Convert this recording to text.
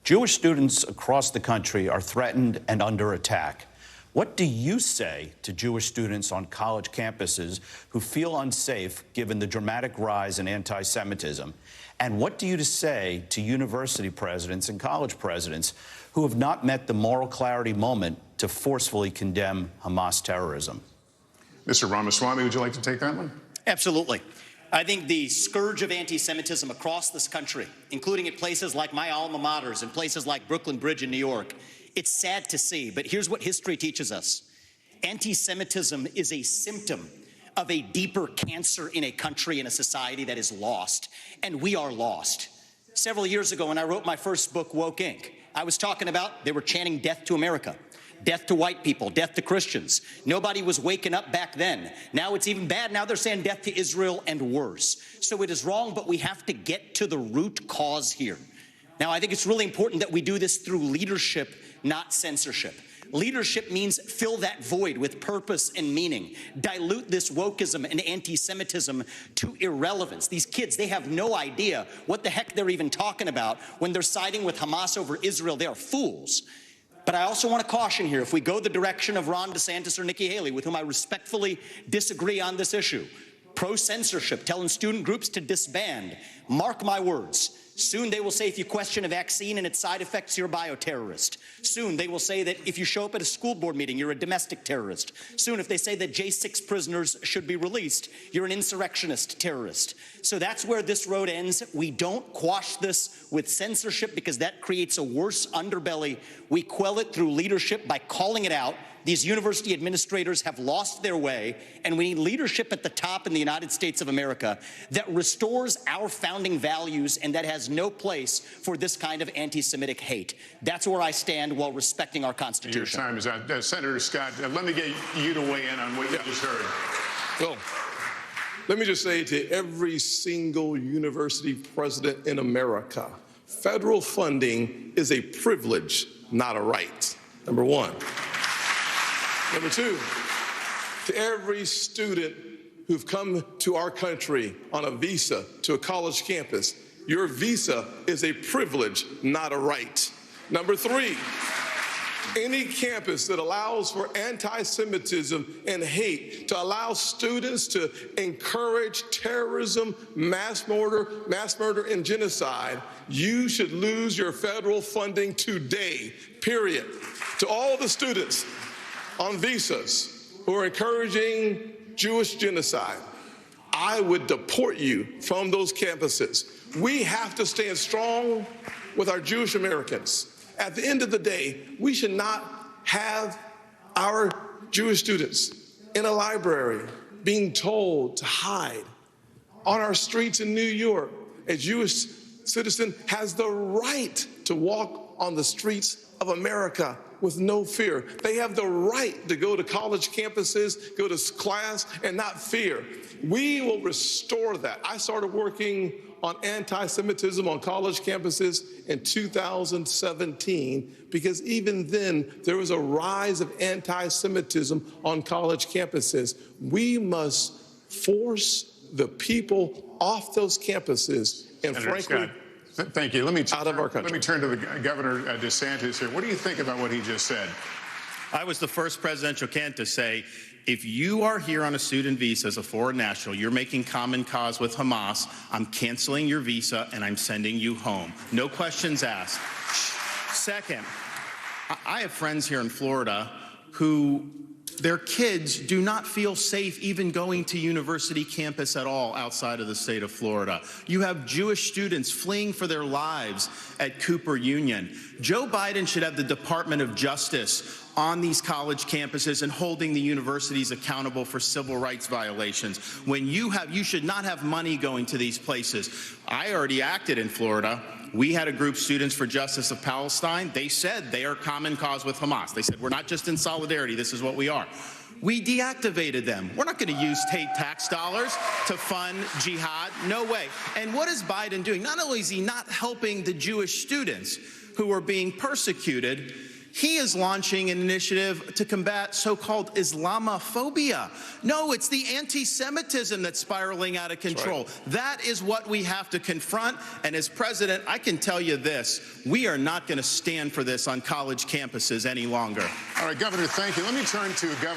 Jewish students across the country are threatened and under attack. What do you say to Jewish students on college campuses who feel unsafe given the dramatic rise in anti-Semitism? And what do you say to university presidents and college presidents who have not met the moral clarity moment to forcefully condemn Hamas terrorism? Mr. Ramaswamy, would you like to take that one? Absolutely. I think the scourge of anti-Semitism across this country, including at places like my alma maters and places like Brooklyn Bridge in New York, it's sad to see, but here's what history teaches us. Anti-Semitism is a symptom of a deeper cancer in a country and a society that is lost, and we are lost. Several years ago, when I wrote my first book, Woke Inc., I was talking about they were chanting death to America. Death to white people, death to Christians. Nobody was waking up back then. Now it's even bad. Now they're saying death to Israel and worse. So it is wrong, but we have to get to the root cause here. Now, I think it's really important that we do this through leadership, not censorship. Leadership means fill that void with purpose and meaning. Dilute this wokeism and anti-Semitism to irrelevance. These kids, they have no idea what the heck they're even talking about when they're siding with Hamas over Israel. They are fools. But I also want to caution here, if we go the direction of Ron DeSantis or Nikki Haley, with whom I respectfully disagree on this issue, pro-censorship, telling student groups to disband, mark my words, soon they will say if you question a vaccine and its side effects, you're a bioterrorist. Soon they will say that if you show up at a school board meeting, you're a domestic terrorist. Soon if they say that J6 prisoners should be released, you're an insurrectionist terrorist. So that's where this road ends. We don't quash this with censorship because that creates a worse underbelly. We quell it through leadership by calling it out. These university administrators have lost their way, and we need leadership at the top in the United States of America that restores our founding values and that has no place for this kind of anti-Semitic hate. That's where I stand while respecting our Constitution. Your time is out. Senator Scott, let me get you to weigh in on what you just heard. Well, let me just say to every single university president in America, federal funding is a privilege, not a right, number one. Number two, to every student who've come to our country on a visa to a college campus, your visa is a privilege, not a right. Number three, any campus that allows for anti-Semitism and hate, to allow students to encourage terrorism, mass murder, and genocide, you should lose your federal funding today, period. To all the students on visas who are encouraging Jewish genocide, I would deport you from those campuses. We have to stand strong with our Jewish Americans. At the end of the day, we should not have our Jewish students in a library being told to hide. On our streets in New York, a Jewish citizen has the right to walk on the streets of America with no fear. They have the right to go to college campuses, go to class, and not fear. We will restore that. I started working on anti-Semitism on college campuses in 2017 because even then there was a rise of anti-Semitism on college campuses. We must force the people off those campuses and Senator frankly, Scott, thank you. Let me out of our country. Let me turn to the Governor DeSantis here. What do you think about what he just said? I was the first presidential candidate to say, if you are here on a student visa as a foreign national, you're making common cause with Hamas, I'm canceling your visa and I'm sending you home. No questions asked. Second, I have friends here in Florida who their kids do not feel safe even going to university campus at all outside of the state of Florida. You have Jewish students fleeing for their lives at Cooper Union. Joe Biden should have the Department of Justice on these college campuses and holding the universities accountable for civil rights violations. When you should not have money going to these places. I already acted in Florida. We had a group, Students for Justice of Palestine. They said they are common cause with Hamas. They said, we're not just in solidarity, this is what we are. We deactivated them. We're not going to use state tax dollars to fund jihad. No way. And what is Biden doing? Not only is he not helping the Jewish students who are being persecuted, He is launching an initiative to combat so-called Islamophobia. No, it's the anti-Semitism that's spiraling out of control. Right. That is what we have to confront. And as president, I can tell you this, we are not going to stand for this on college campuses any longer. All right, Governor, thank you. Let me turn to Governor